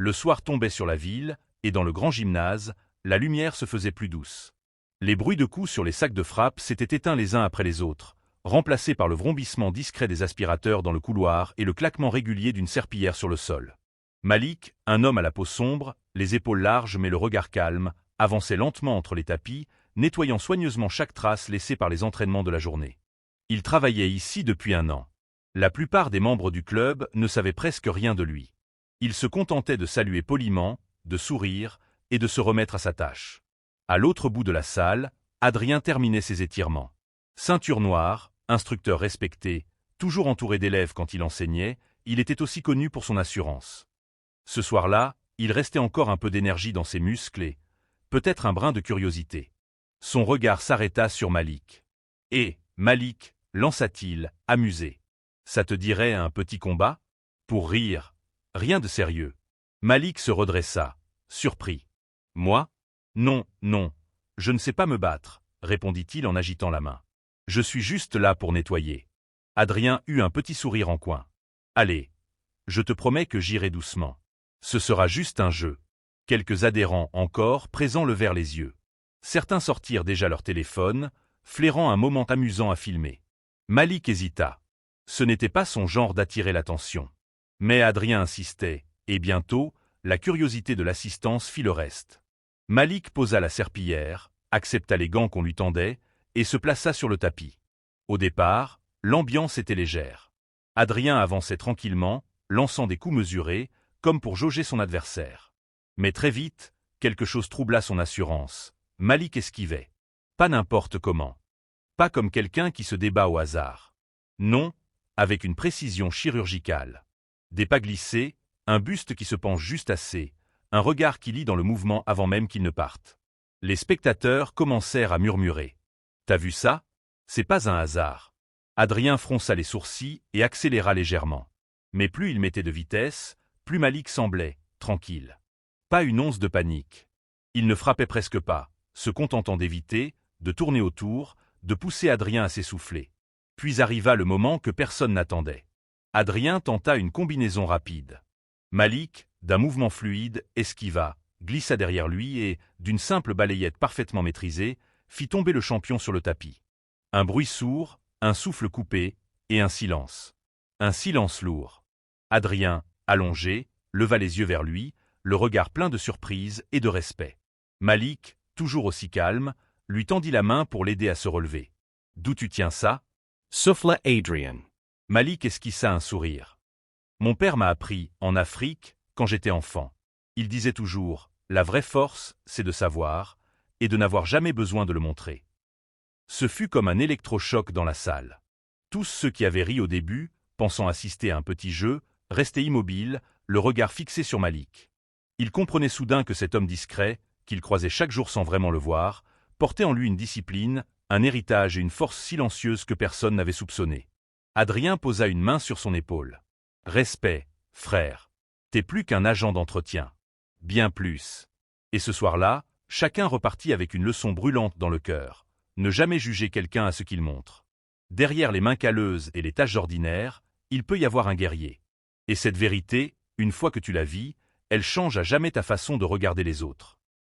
Le soir tombait sur la ville, et dans le grand gymnase, la lumière se faisait plus douce. Les bruits de coups sur les sacs de frappe s'étaient éteints les uns après les autres, remplacés par le vrombissement discret des aspirateurs dans le couloir et le claquement régulier d'une serpillière sur le sol. Malik, un homme à la peau sombre, les épaules larges mais le regard calme, avançait lentement entre les tapis, nettoyant soigneusement chaque trace laissée par les entraînements de la journée. Il travaillait ici depuis 1 an. La plupart des membres du club ne savaient presque rien de lui. Il se contentait de saluer poliment, de sourire et de se remettre à sa tâche. À l'autre bout de la salle, Adrien terminait ses étirements. Ceinture noire, instructeur respecté, toujours entouré d'élèves quand il enseignait, il était aussi connu pour son assurance. Ce soir-là, il restait encore un peu d'énergie dans ses muscles et, peut-être un brin de curiosité. Son regard s'arrêta sur Malik. « Et, Malik, lança-t-il, amusé. Ça te dirait un petit combat ? Pour rire. Rien de sérieux. » Malik se redressa, surpris. « Moi ? Non, non, je ne sais pas me battre, » répondit-il en agitant la main. « Je suis juste là pour nettoyer. » Adrien eut un petit sourire en coin. « Allez, je te promets que j'irai doucement. Ce sera juste un jeu. » Quelques adhérents encore présents levèrent les yeux. Certains sortirent déjà leur téléphone, flairant un moment amusant à filmer. Malik hésita. Ce n'était pas son genre d'attirer l'attention. Mais Adrien insistait, et bientôt, la curiosité de l'assistance fit le reste. Malik posa la serpillière, accepta les gants qu'on lui tendait, et se plaça sur le tapis. Au départ, l'ambiance était légère. Adrien avançait tranquillement, lançant des coups mesurés, comme pour jauger son adversaire. Mais très vite, quelque chose troubla son assurance. Malik esquivait. Pas n'importe comment. Pas comme quelqu'un qui se débat au hasard. Non, avec une précision chirurgicale. Des pas glissés, un buste qui se penche juste assez, un regard qui lit dans le mouvement avant même qu'il ne parte. Les spectateurs commencèrent à murmurer. « T'as vu ça ? C'est pas un hasard. » Adrien fronça les sourcils et accéléra légèrement. Mais plus il mettait de vitesse, plus Malik semblait, tranquille. Pas une once de panique. Il ne frappait presque pas, se contentant d'éviter, de tourner autour, de pousser Adrien à s'essouffler. Puis arriva le moment que personne n'attendait. Adrien tenta une combinaison rapide. Malik, d'un mouvement fluide, esquiva, glissa derrière lui et, d'une simple balayette parfaitement maîtrisée, fit tomber le champion sur le tapis. Un bruit sourd, un souffle coupé, et un silence. Un silence lourd. Adrien, allongé, leva les yeux vers lui, le regard plein de surprise et de respect. Malik, toujours aussi calme, lui tendit la main pour l'aider à se relever. « D'où tu tiens ça ?» Souffla Adrien. Malik esquissa un sourire. « Mon père m'a appris, en Afrique, quand j'étais enfant. Il disait toujours, la vraie force, c'est de savoir, et de n'avoir jamais besoin de le montrer. » Ce fut comme un électrochoc dans la salle. Tous ceux qui avaient ri au début, pensant assister à un petit jeu, restaient immobiles, le regard fixé sur Malik. Ils comprenaient soudain que cet homme discret, qu'ils croisaient chaque jour sans vraiment le voir, portait en lui une discipline, un héritage et une force silencieuse que personne n'avait soupçonné. Adrien posa une main sur son épaule. « Respect, frère. T'es plus qu'un agent d'entretien. Bien plus. » Et ce soir-là, chacun repartit avec une leçon brûlante dans le cœur. Ne jamais juger quelqu'un à ce qu'il montre. Derrière les mains calleuses et les tâches ordinaires, il peut y avoir un guerrier. Et cette vérité, une fois que tu la vis, elle change à jamais ta façon de regarder les autres.